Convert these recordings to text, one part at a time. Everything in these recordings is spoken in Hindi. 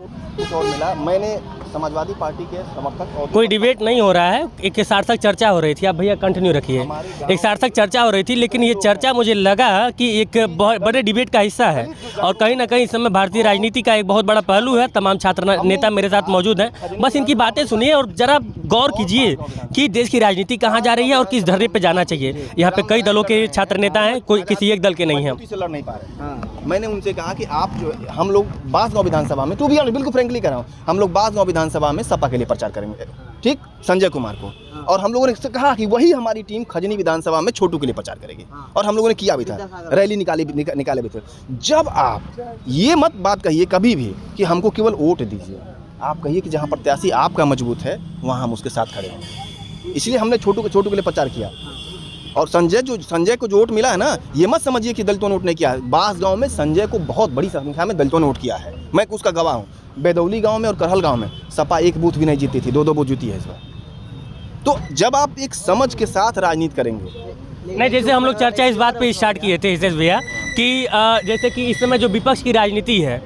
कुछ और मिला। मैंने समाजवादी पार्टी के समर्थक और कोई डिबेट नहीं हो रहा है, एक सार्थक चर्चा हो रही थी। आप भैया कंटिन्यू रखिए। एक सार्थक चर्चा हो रही थी, लेकिन ये चर्चा मुझे लगा कि एक बहुत बड़े डिबेट का हिस्सा है और कहीं ना कहीं इस समय भारतीय राजनीति का एक बहुत बड़ा पहलू है। तमाम छात्र नेता मेरे साथ मौजूद हैं, बस इनकी बातें सुनिए और जरा गौर कीजिए कि देश की राजनीति कहाँ जा रही है और किस धरने पर जाना चाहिए। यहाँ पे कई दलों के छात्र नेता हैं, कोई किसी एक दल के नहीं हैं। से लड़ नहीं पा रहे। मैंने उनसे कहा कि आप जो हम लोग बांसगांव विधानसभा में, तो भी बिल्कुल फ्रेंकली कर रहा हूँ, हम लोग बांसगांव विधानसभा में सपा के लिए प्रचार करेंगे, ठीक, संजय कुमार को। और हम लोगों ने कहा कि वही हमारी टीम खजनी विधानसभा में छोटू के लिए प्रचार करेगी और हम लोगों ने किया भी था, रैली निकाले भी थे। जब आप ये मत बात कहिए कभी भी कि हमको केवल वोट दीजिए, आप कहिए कि जहाँ प्रत्याशी आपका मजबूत है वहाँ हम उसके साथ खड़े हैं। इसलिए हमने छोटू के लिए प्रचार किया। और संजय को जो वोट मिला है ना, ये मत समझिए कि दलितों ने वोट नहीं किया है। बांसगांव में संजय को बहुत बड़ी संख्या में दलितों ने वोट किया है, मैं उसका गवाह हूँ। बेदौली गांव में और करहल गांव में सपा एक बूथ भी नहीं जीती थी, 2-2 बूथ जीती है इस बार। तो जब आप एक समझ के साथ राजनीति करेंगे, नहीं, जैसे हम लोग चर्चा इस बात पे स्टार्ट किए थे हितेश भैया कि जैसे कि इस समय जो विपक्ष की राजनीति है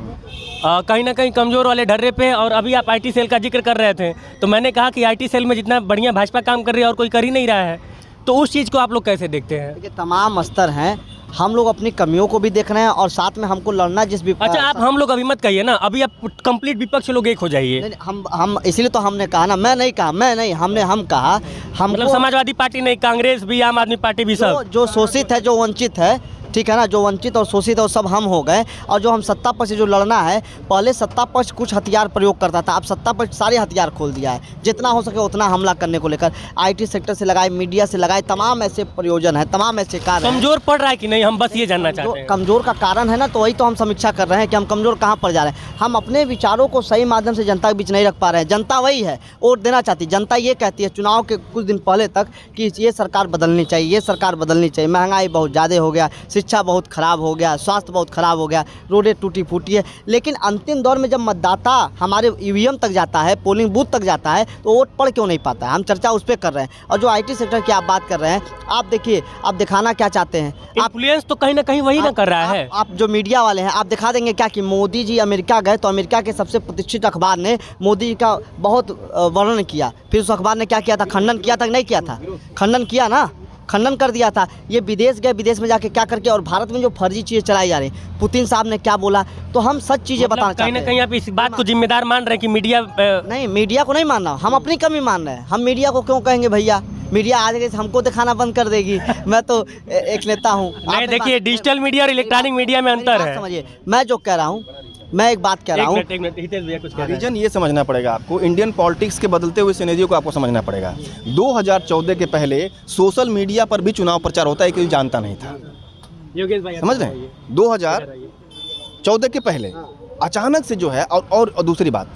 कहीं ना कहीं कमज़ोर वाले ढर्रे पे, और अभी आप आईटी सेल का जिक्र कर रहे थे, तो मैंने कहा कि आईटी सेल में जितना बढ़िया भाजपा काम कर रही है और कोई कर ही नहीं रहा है, तो उस चीज़ को आप लोग कैसे देखते हैं? देखिए, तमाम स्तर हैं, हम लोग अपनी कमियों को भी देख रहे हैं और साथ में हमको लड़ना जिस भी। अच्छा, आप हम लोग अभी मत कहिए ना, अभी आप कंप्लीट विपक्ष लोग एक हो जाइए। हम इसीलिए तो हमने कहा ना, मैं नहीं कहा, मैं नहीं, हम कहा हम मतलब समाजवादी पार्टी नहीं, कांग्रेस भी, आम आदमी पार्टी भी, सब जो शोषित है, जो वंचित है, ठीक है ना, जो वंचित और शोषित है वो सब हम हो गए। और जो हम सत्ता पक्ष से जो लड़ना है, पहले सत्ता पक्ष कुछ हथियार प्रयोग करता था, अब सत्ता पक्ष सारे हथियार खोल दिया है, जितना हो सके उतना हमला करने को लेकर। आईटी सेक्टर से लगाए, मीडिया से लगाए, तमाम ऐसे प्रयोजन है, तमाम ऐसे कार्य। कमजोर पड़ रहा है कि नहीं, हम बस ये जानना चाहते हैं। कमजोर का कारण है ना, तो वही तो हम समीक्षा कर रहे हैं कि हम कमजोर कहाँ पर जा रहे हैं। हम अपने विचारों को सही माध्यम से जनता के बीच नहीं रख पा रहे हैं। जनता वही है, वोट देना चाहती, जनता ये कहती है चुनाव के कुछ दिन पहले तक कि ये सरकार बदलनी चाहिए, ये सरकार बदलनी चाहिए। महंगाई बहुत ज़्यादा हो गया, शिक्षा बहुत खराब हो गया, स्वास्थ्य बहुत खराब हो गया, रोडें टूटी फूटी है। लेकिन अंतिम दौर में जब मतदाता हमारे ईवीएम तक जाता है, पोलिंग बूथ तक जाता है, तो वोट पढ़ क्यों नहीं पाता है? हम चर्चा उस पर कर रहे हैं। और जो आईटी सेक्टर की आप बात कर रहे हैं, आप देखिए, आप दिखाना क्या चाहते हैं? इन्फ्लुएंस तो कहीं ना कहीं वही ना कर रहा है। आप जो मीडिया वाले हैं, आप दिखा देंगे क्या कि मोदी जी अमेरिका गए तो अमेरिका के सबसे प्रतिष्ठित अखबार ने मोदी जी का बहुत वर्णन किया, फिर उस अखबार ने क्या किया था? खंडन किया था कि नहीं किया था? खंडन किया ना, खंडन कर दिया था। ये विदेश गए, विदेश में जाके क्या करके, और भारत में जो फर्जी चीज़ें चलाई जा रही, पुतिन साहब ने क्या बोला, तो हम सच चीज़ें बताना चाहते हैं। कहीं ना कहीं आप इस बात को जिम्मेदार मान रहे हैं कि मीडिया नहीं, मीडिया को नहीं मानना, हम अपनी कमी मान रहे हैं। हम मीडिया को क्यों कहेंगे भैया? मीडिया आज के हमको दिखाना बंद कर देगी। मैं तो एक नेता हूँ। नहीं, देखिए, डिजिटल मीडिया और इलेक्ट्रॉनिक मीडिया में अंतर है। समझिए, मैं जो कह रहा हूँ, मैं एक बात कह रहा हूँ। रीजन ये समझना पड़ेगा आपको, इंडियन पॉलिटिक्स के बदलते हुए सिनेरियो को आपको समझना पड़ेगा। 2014 के पहले सोशल मीडिया पर भी चुनाव प्रचार होता है, कोई जानता नहीं था, समझ रहे हैं? 2014 के पहले अचानक से जो है, और दूसरी बात,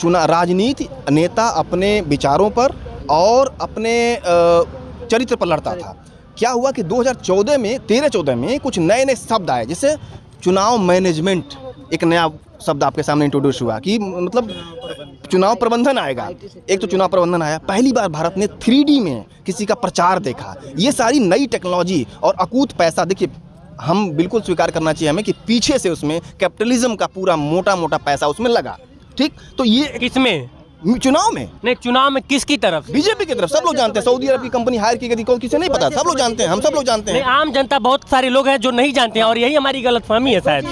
चुनाव राजनीति नेता अपने विचारों पर और अपने चरित्र पर लड़ता था। क्या हुआ कि 2014 में 13-14 में कुछ नए नए शब्द आए, जैसे चुनाव मैनेजमेंट, एक नया शब्द आपके सामने इंट्रोड्यूस हुआ कि मतलब चुनाव प्रबंधन आएगा। एक तो चुनाव प्रबंधन आया, पहली बार भारत ने 3D में किसी का प्रचार देखा। ये सारी नई टेक्नोलॉजी और अकूत पैसा, देखिए हम बिल्कुल स्वीकार करना चाहिए हमें कि पीछे से उसमें कैपिटलिज्म का पूरा मोटा मोटा पैसा उसमें लगा, ठीक। तो ये किसमें? चुनाव में नहीं, चुनाव में किसकी तरफ? बीजेपी की तरफ। सब लोग जानते हैं, सऊदी अरब की कंपनी हायर की गई, किसी नहीं पता, सब लोग जानते हैं, हम सब लोग जानते हैं। नहीं, आम जनता बहुत सारे लोग हैं जो नहीं जानते हैं, और यही हमारी गलतफहमी है शायद।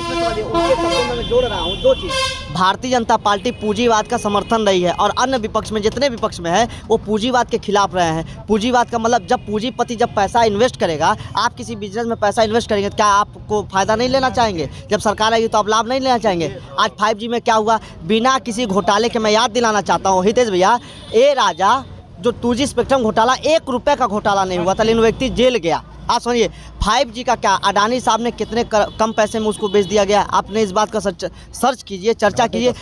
जोड़ रहा हूँ दो चीज़। भारतीय जनता पार्टी पूंजीवाद का समर्थन रही है, और अन्य विपक्ष में जितने विपक्ष में है वो पूंजीवाद के खिलाफ रहे हैं। पूंजीवाद का मतलब, जब पूंजीपति जब पैसा इन्वेस्ट करेगा, आप किसी बिजनेस में पैसा इन्वेस्ट करेंगे तो क्या आपको फायदा नहीं लेना चाहेंगे? जब सरकार आएगी तो आप लाभ नहीं लेना चाहेंगे? आज 5G में क्या हुआ, बिना किसी घोटाले के, मैं याद दिलाना चाहता हूँ हितेश भैया, ए राजा, जो 2G स्पेक्ट्रम घोटाला, 1 रुपये का घोटाला नहीं हुआ था, लेकिन व्यक्ति जेल गया। आप सुनिए, 5G का क्या, अडानी साहब ने कितने कम पैसे में उसको बेच दिया गया। आपने इस बात का सर्च कीजिए, चर्चा कीजिए।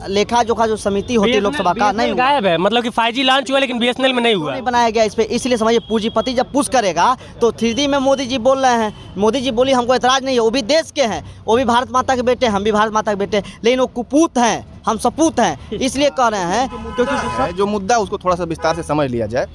लेखा जोखा जो समिति होती है लोकसभा का, नहीं गायब है। मतलब कि 5G लॉन्च हुआ लेकिन BSNL में नहीं हुआ, नहीं बनाया गया इस पर। इसलिए समझिए, पूंजीपति जब पुश करेगा तो 3D में मोदी जी बोल रहे हैं। मोदी जी बोली, हमको एतराज़ नहीं है, वो भी देश के हैं, वो भी भारत माता के बेटे, हम भी भारत माता के बेटे, लेकिन वो कुपूत हैं, हम सपूत हैं। इसलिए कह रहे हैं क्योंकि जो मुद्दा उसको थोड़ा सा विस्तार से समझ लिया जाए।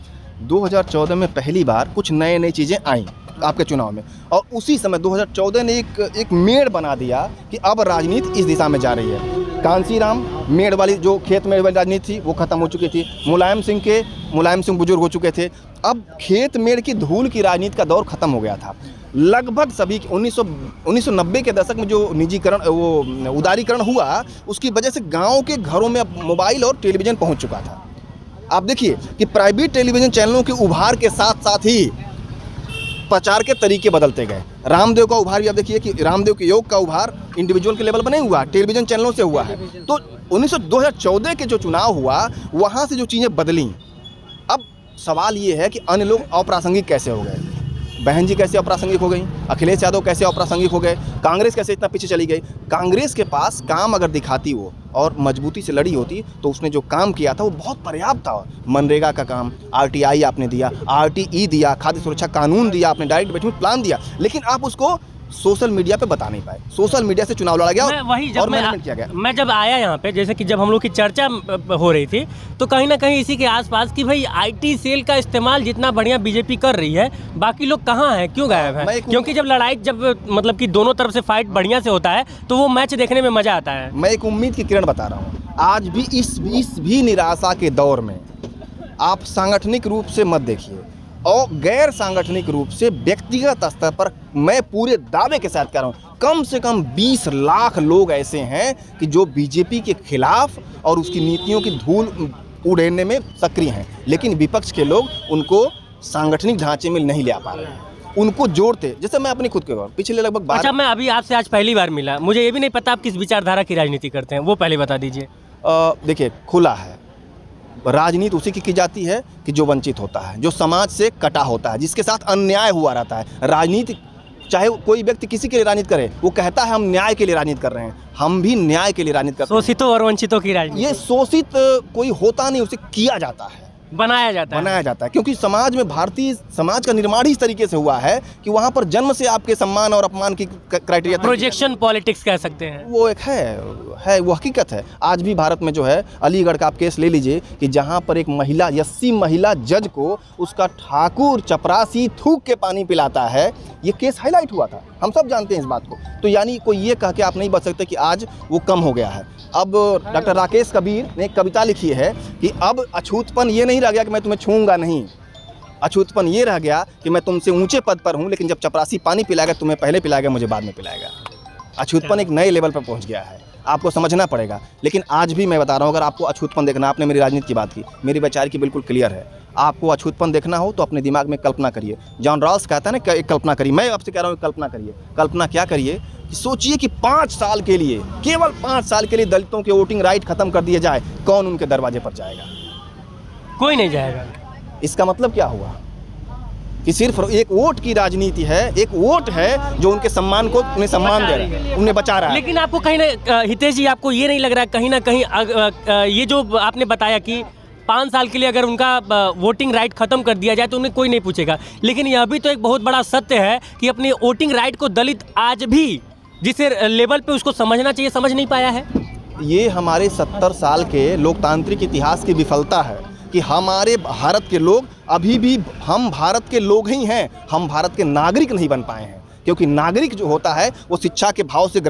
2014 में पहली बार कुछ नए नई चीज़ें आई आपके चुनाव में, और उसी समय 2014 ने एक मेड़ बना दिया कि अब राजनीति इस दिशा में जा रही है। कांसीराम मेड़ वाली जो खेत मेड़ वाली राजनीति थी वो खत्म हो चुकी थी। मुलायम सिंह बुजुर्ग हो चुके थे। अब खेत मेड़ की धूल की राजनीति का दौर खत्म हो गया था। लगभग सभी 1990 के दशक में जो निजीकरण वो उदारीकरण हुआ, उसकी वजह से गांव के घरों में अब मोबाइल और टेलीविज़न पहुंच चुका था। आप देखिए कि प्राइवेट टेलीविज़न चैनलों के उभार के साथ साथ ही प्रचार के तरीके बदलते गए। रामदेव का उभार भी आप देखिए कि रामदेव के योग का उभार इंडिविजुअल के लेवल पर नहीं हुआ, टेलीविज़न चैनलों से हुआ है। तो 2014 के जो चुनाव हुआ वहाँ से जो चीज़ें बदलीं, अब सवाल ये है कि अन्य लोग अप्रासंगिक कैसे हो गए। बहन जी कैसे अप्रासंगिक हो गई, अखिलेश यादव कैसे अप्रासंगिक हो गए, कांग्रेस कैसे इतना पीछे चली गई। कांग्रेस के पास काम अगर दिखाती वो और मजबूती से लड़ी होती तो उसने जो काम किया था वो बहुत पर्याप्त था। मनरेगा का काम, RTI आपने दिया, RTE दिया, खाद्य सुरक्षा कानून दिया, आपने डायरेक्ट बेटमेंट प्लान दिया, लेकिन आप उसको सोशल मीडिया पे बता नहीं पाए। सोशल मीडिया से चुनाव लड़ा गया और मैनेजमेंट किया गया। मैं जब आया यहाँ पे, जैसे कि जब हम लोग की चर्चा हो रही थी, तो कहीं ना कहीं इसी के आसपास कि भाई IT सेल का इस्तेमाल जितना बढ़िया बीजेपी कर रही है, बाकी लोग कहाँ हैं, क्यों गायब हैं? क्योंकि जब लड़ाई मतलब कि दोनों तरफ से फाइट बढ़िया से होता है तो वो मैच देखने में मजा आता है। मैं एक उम्मीद की किरण बता रहा हूँ। आज भी इस भी निराशा के दौर में आप सांगठनिक रूप से मत देखिए और गैर सांगठनिक रूप से व्यक्तिगत स्तर पर मैं पूरे दावे के साथ कह रहा हूँ, कम से कम 20 लाख लोग ऐसे हैं कि जो बीजेपी के खिलाफ और उसकी नीतियों की धूल उड़ेलने में सक्रिय हैं, लेकिन विपक्ष के लोग उनको सांगठनिक ढांचे में नहीं ले आ पा रहे हैं, उनको जोड़ते। जैसे मैं अपनी खुद के पिछले लगभग 12। अच्छा, मैं अभी आपसे आज पहली बार मिला, मुझे ये भी नहीं पता आप किस विचारधारा की राजनीति करते हैं, वो पहले बता दीजिए। देखिए, खुला है, राजनीति उसी की जाती है कि जो वंचित होता है, जो समाज से कटा होता है, जिसके साथ अन्याय हुआ रहता है। राजनीति, चाहे कोई व्यक्ति किसी के लिए राजनीति करे, वो कहता है हम न्याय के लिए राजनीति कर रहे हैं, हम भी न्याय के लिए राजनीति करते हैं। शोषितों और वंचितों की राजनीति। ये शोषित कोई होता नहीं, उसे किया जाता है, बनाया जाता है, क्योंकि समाज में भारतीय समाज का निर्माण ही इस तरीके से हुआ है कि वहाँ पर जन्म से आपके सम्मान और अपमान की क्राइटेरिया, प्रोजेक्शन पॉलिटिक्स कह सकते हैं, वो एक है वो हकीकत है। आज भी भारत में जो है, अलीगढ़ का आप केस ले लीजिए कि जहाँ पर एक महिला, 80 महिला जज को उसका ठाकुर चपरासी थूक के पानी पिलाता है, ये केस हाईलाइट हुआ था, हम सब जानते हैं इस बात को। तो यानी कोई ये कह के आप नहीं बच सकते कि आज वो कम हो गया है। अब डॉक्टर राकेश कबीर ने एक कविता लिखी है कि अब अछूतपन ये नहीं रह गया कि मैं तुम्हें छूऊंगा नहीं, अछूतपन ये रह गया कि मैं तुमसे ऊंचे पद पर हूँ, लेकिन जब चपरासी पानी पिलाएगा तुम्हें पहले पिलाएगा, मुझे बाद में पिलाएगा। अछूतपन एक नए लेवल पर पहुँच गया है, आपको समझना पड़ेगा। लेकिन आज भी मैं बता रहा हूँ, अगर आपको अछूतपन देखना, आपने मेरी राजनीति की बात की, मेरी विचार की बिल्कुल क्लियर है। आपको अछूतपन देखना हो तो अपने दिमाग में कल्पना करिए। जॉन रॉल्स कहता है ना, एक कल्पना करिए। मैं आपसे कह रहा हूँ कल्पना करिए। कल्पना क्या करिए कि सोचिए कि 5 साल के लिए, केवल 5 साल के लिए दलितों के वोटिंग राइट खत्म कर दिया जाए, कौन उनके दरवाजे पर जाएगा? कोई नहीं जाएगा। इसका मतलब क्या हुआ कि सिर्फ एक वोट की राजनीति है, एक वोट है जो उनके सम्मान को, उन्हें सम्मान दे रहा है, उन्हें बचा रहा है। लेकिन आपको कहीं ना, हितेश जी, आपको ये नहीं लग रहा कहीं ना कहीं ये जो आपने बताया कि 5 साल के लिए अगर उनका वोटिंग राइट खत्म कर दिया जाए तो उन्हें कोई नहीं पूछेगा, लेकिन यह भी तो एक बहुत बड़ा सत्य है कि अपने वोटिंग राइट को दलित आज भी जिस लेवल पे उसको समझना चाहिए समझ नहीं पाया है। ये हमारे 70 साल के लोकतांत्रिक इतिहास की विफलता है कि हमारे भारत के लोग अभी भी, हम भारत के लोग ही हैं, हम भारत के नागरिक नहीं बन पाए हैं। क्योंकि नागरिक जो होता है वो शिक्षा के भाव से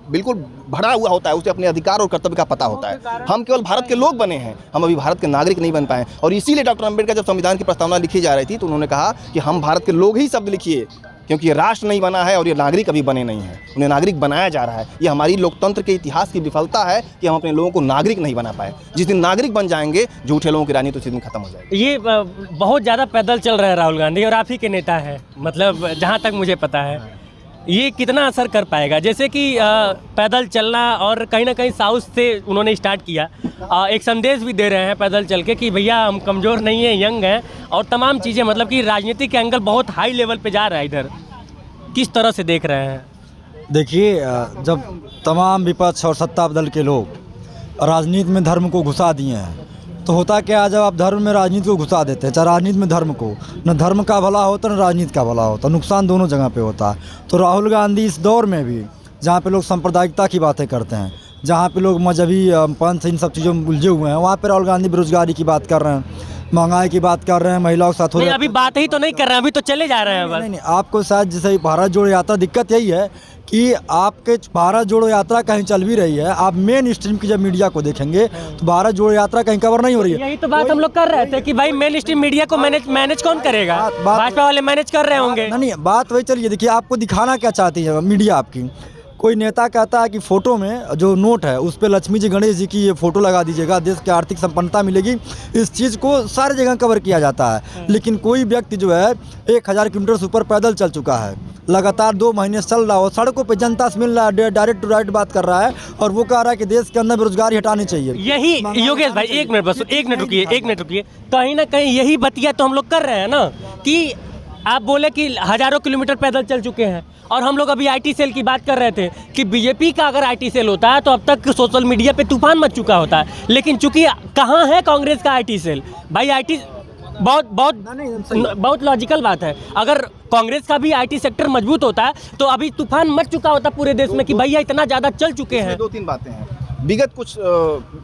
बिल्कुल भरा हुआ होता है, उसे अपने अधिकार और कर्तव्य का पता होता है। हम केवल भारत के लोग बने हैं, हम अभी भारत के नागरिक नहीं बन पाए। और इसीलिए डॉक्टर अम्बेडकर जब संविधान की प्रस्तावना लिखी जा रही थी तो उन्होंने कहा कि हम भारत के लोग ही शब्द लिखिए, क्योंकि ये राष्ट्र नहीं बना है और ये नागरिक अभी बने नहीं हैं, उन्हें नागरिक बनाया जा रहा है। ये हमारी लोकतंत्र के इतिहास की विफलता है कि हम अपने लोगों को नागरिक नहीं बना पाए। जिस दिन नागरिक बन जाएंगे, झूठे लोगों की राजनीति उसी दिन खत्म हो जाएगी। ये बहुत ज़्यादा पैदल चल रहे हैं राहुल गांधी, और आप ही के नेता हैं, मतलब जहाँ तक मुझे पता है। ये कितना असर कर पाएगा? जैसे कि पैदल चलना, और कहीं ना कहीं साउथ से उन्होंने स्टार्ट किया, एक संदेश भी दे रहे हैं पैदल चल के कि भैया हम कमज़ोर नहीं हैं, यंग हैं, और तमाम चीज़ें, मतलब कि राजनीतिक एंगल बहुत हाई लेवल पे जा रहा है इधर। किस तरह से देख रहे हैं? देखिए, जब तमाम विपक्ष और सत्ता दल के लोग राजनीति में धर्म को घुसा दिए हैं तो होता क्या है, जब आप धर्म में राजनीति को घुसा देते हैं, चाहे राजनीति में धर्म को, न धर्म का भला होता न राजनीति का भला होता, नुकसान दोनों जगह पे होता है। तो राहुल गांधी इस दौर में भी, जहाँ पे लोग सांप्रदायिकता की बातें करते हैं, जहाँ पे लोग मजहबी पंथ इन सब चीज़ों में उलझे हुए हैं, वहाँ पे राहुल गांधी बेरोजगारी की बात कर रहे हैं। महंगाई की बात कर रहे हैं, महिलाओं के साथ हो नहीं, रहा है। अभी बात ही तो नहीं कर रहे हैं, अभी तो चले जा रहे हैं बस। नहीं नहीं, आपको शायद जैसे भारत जोड़ो यात्रा, दिक्कत यही है कि आपके भारत जोड़ो यात्रा कहीं चल भी रही है, आप मेन स्ट्रीम की जब मीडिया को देखेंगे तो भारत जोड़ो यात्रा कहीं कवर नहीं हो रही है। यही तो बात हम लोग कर रहे थे कि भाई मेन स्ट्रीम मीडिया को मैनेज कौन करेगा? भाजपा वाले मैनेज कर रहे होंगे। नहीं, बात वही चलिए, देखिए आपको दिखाना क्या चाहती है मीडिया आपकी। कोई नेता कहता है कि फ़ोटो में जो नोट है उस पर लक्ष्मी जी गणेश जी की ये फ़ोटो लगा दीजिएगा, देश की आर्थिक संपन्नता मिलेगी। इस चीज़ को सारी जगह कवर किया जाता है, लेकिन कोई व्यक्ति जो है 1000 किलोमीटर से ऊपर पैदल चल चुका है, लगातार 2 महीने चल रहा हो, सड़कों पे जनता से मिल रहा है, डायरेक्ट टू डायरेक्ट बात कर रहा है, और वो कह रहा है कि देश के अंदर बेरोजगारी हटानी चाहिए। यही योगेश भाई, एक मिनट बस, एक मिनट रुकिए। कहीं ना कहीं यही बतिया तो हम लोग कर रहे हैं ना, कि आप बोले कि हज़ारों किलोमीटर पैदल चल चुके हैं, और हम लोग अभी आईटी सेल की बात कर रहे थे कि बीजेपी का अगर आईटी सेल होता है तो अब तक सोशल मीडिया पे तूफान मच चुका होता है, लेकिन चूंकि कहाँ है कांग्रेस का आईटी सेल? भाई आईटी बहुत लॉजिकल बात है, अगर कांग्रेस का भी आईटी सेक्टर मजबूत होता है तो अभी तूफान मच चुका होता पूरे देश में कि भैया इतना ज़्यादा चल चुके हैं। 2-3 बातें हैं। विगत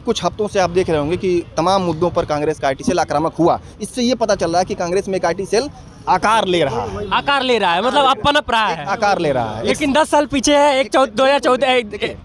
कुछ हफ्तों से आप देख रहे होंगे कि तमाम मुद्दों पर कांग्रेस का आईटी सेल आक्रामक हुआ। इससे ये पता चल रहा है कि कांग्रेस में एक आईटी सेल आकार ले रहा है, मतलब अब पनप रहा है, आकार ले रहा है। लेकिन 10 साल पीछे है, 2014।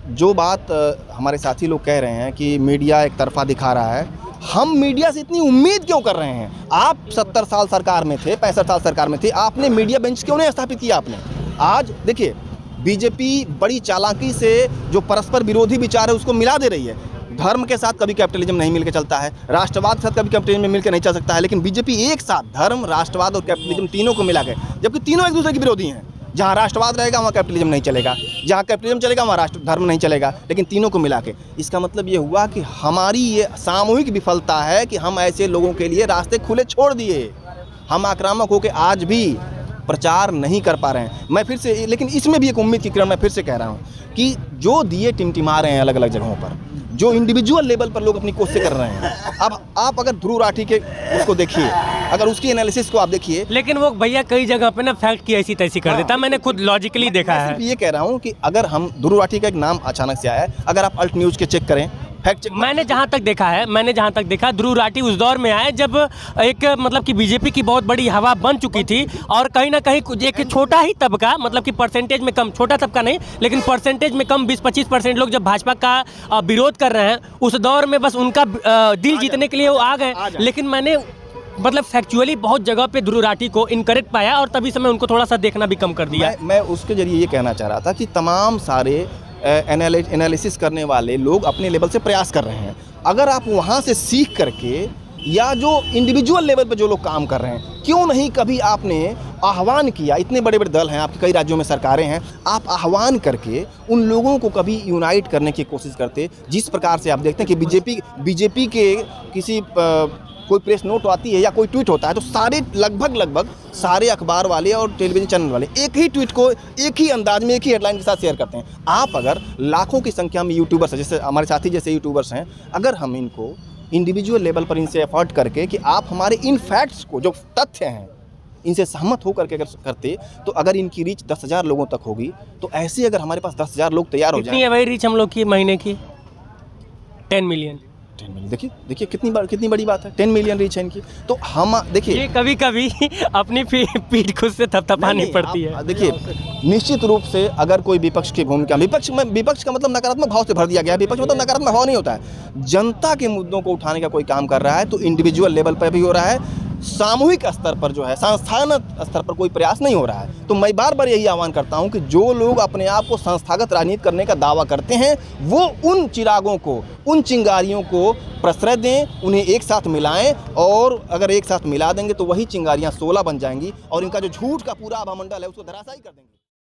जो बात हमारे साथी लोग कह रहे हैं कि मीडिया एक तरफा दिखा रहा है, हम मीडिया से इतनी उम्मीद क्यों कर रहे हैं? आप 70 साल सरकार में थे, 65 साल सरकार में थे, आपने मीडिया बेंच क्यों नहीं स्थापित किया आपने? आज देखिए, बीजेपी बड़ी चालाकी से जो परस्पर विरोधी विचार है उसको मिला दे रही है। धर्म के साथ कभी कैपिटलिज्म नहीं मिलकर चलता है, राष्ट्रवाद के साथ कभी कैपिटलिज्म मिलकर नहीं चल सकता है, लेकिन बीजेपी एक साथ धर्म, राष्ट्रवाद और कैपिटलिज्म तीनों को मिला के, जबकि तीनों एक दूसरे के विरोधी हैं। जहाँ राष्ट्रवाद रहेगा वहाँ कैपिटलिज्म नहीं चलेगा, जहाँ कैपिटलिज्म चलेगा वहाँ धर्म नहीं चलेगा, लेकिन तीनों को मिला के। इसका मतलब ये हुआ कि हमारी ये सामूहिक विफलता है कि हम ऐसे लोगों के लिए रास्ते खुले छोड़ दिए। हम आक्रामक होकर आज भी प्रचार नहीं कर पा रहे हैं। मैं फिर से, लेकिन इसमें भी एक उम्मीद की किरण मैं फिर से कह रहा हूँ कि जो दिए टिमटिमा रहे हैं अलग अलग जगहों पर, जो इंडिविजुअल लेवल पर लोग अपनी कोशिश कर रहे हैं, अब आप अगर ध्रुव राठी के उसको देखिए, अगर उसकी एनालिसिस को आप देखिए, लेकिन वो भैया कई जगह पे ना फैक्ट की ऐसी तैसी कर देता, मैंने खुद लॉजिकली देखा है। ये कह रहा हूँ कि अगर हम ध्रुव राठी का एक नाम अचानक से आया है, अगर आप अल्ट न्यूज़ के चेक करें, फैक्ट चेक, मैंने जहाँ तक देखा ध्रुव राठी उस दौर में आए जब एक मतलब कि बीजेपी की बहुत बड़ी हवा बन चुकी थी, और कहीं ना कहीं एक छोटा ही तबका, मतलब कि परसेंटेज में कम, छोटा तबका नहीं लेकिन परसेंटेज में कम 20-25% लोग जब भाजपा का विरोध कर रहे हैं, उस दौर में बस उनका दिल जीतने के लिए वो आ गए। लेकिन मैंने मतलब फैक्चुअली बहुत जगह पे ध्रुव राठी को इनकरेक्ट पाया, और तभी से मैं उनको थोड़ा सा देखना भी कम कर दिया। मैं उसके जरिए ये कहना चाह रहा था कि तमाम सारे एनालिसिस करने वाले लोग अपने लेवल से प्रयास कर रहे हैं। अगर आप वहाँ से सीख करके, या जो इंडिविजुअल लेवल पर जो लोग काम कर रहे हैं, क्यों नहीं कभी आपने आह्वान किया? इतने बड़े बड़े दल हैं, आपके कई राज्यों में सरकारें हैं, आप आह्वान करके उन लोगों को कभी यूनाइट करने की कोशिश करते। जिस प्रकार से आप देखते हैं कि बीजेपी के किसी कोई प्रेस नोट आती है या कोई ट्वीट होता है तो सारे लगभग सारे अखबार वाले और टेलीविजन चैनल वाले एक ही ट्वीट को एक ही अंदाज में, एक ही हेडलाइन के साथ शेयर करते हैं। आप अगर लाखों की संख्या में यूट्यूबर्स हैं, जैसे हमारे साथी जैसे यूट्यूबर्स हैं, अगर हम इनको इंडिविजुअल लेवल पर इनसे एफर्ट करके कि आप हमारे इन फैक्ट्स को, जो तथ्य हैं, इनसे सहमत होकर के अगर करते, तो अगर इनकी रीच 10,000 लोगों तक होगी, तो ऐसे अगर हमारे पास 10,000 लोग तैयार हो कितनी है भाई रीच हम लोग की महीने की? 10 मिलियन। देखिए कितनी बड़ी बात है, 10 मिलियन रीच है इनकी। तो हम देखिए, ये कभी कभी अपनी पीठ खुद से थपथपानी पड़ती है। देखिए, निश्चित रूप से अगर कोई विपक्ष की भूमिका, विपक्ष का मतलब नकारात्मक भाव से भर दिया गया। विपक्ष मतलब नकारात्मक भाव नहीं होता है। जनता के मुद्दों को उठाने का कोई काम कर रहा है तो इंडिविजुअल लेवल पर भी हो रहा है, सामूहिक स्तर पर जो है, संस्थागत स्तर पर कोई प्रयास नहीं हो रहा है। तो मैं बार यही आह्वान करता हूं कि जो लोग अपने आप को संस्थागत राजनीति करने का दावा करते हैं, वो उन चिरागों को, उन चिंगारियों को प्रश्रय दें, उन्हें एक साथ मिलाएं, और अगर एक साथ मिला देंगे तो वही चिंगारियां 16 बन जाएंगी, और इनका जो झूठ का पूरा आभामंडल है उसको धराशायी कर देंगे।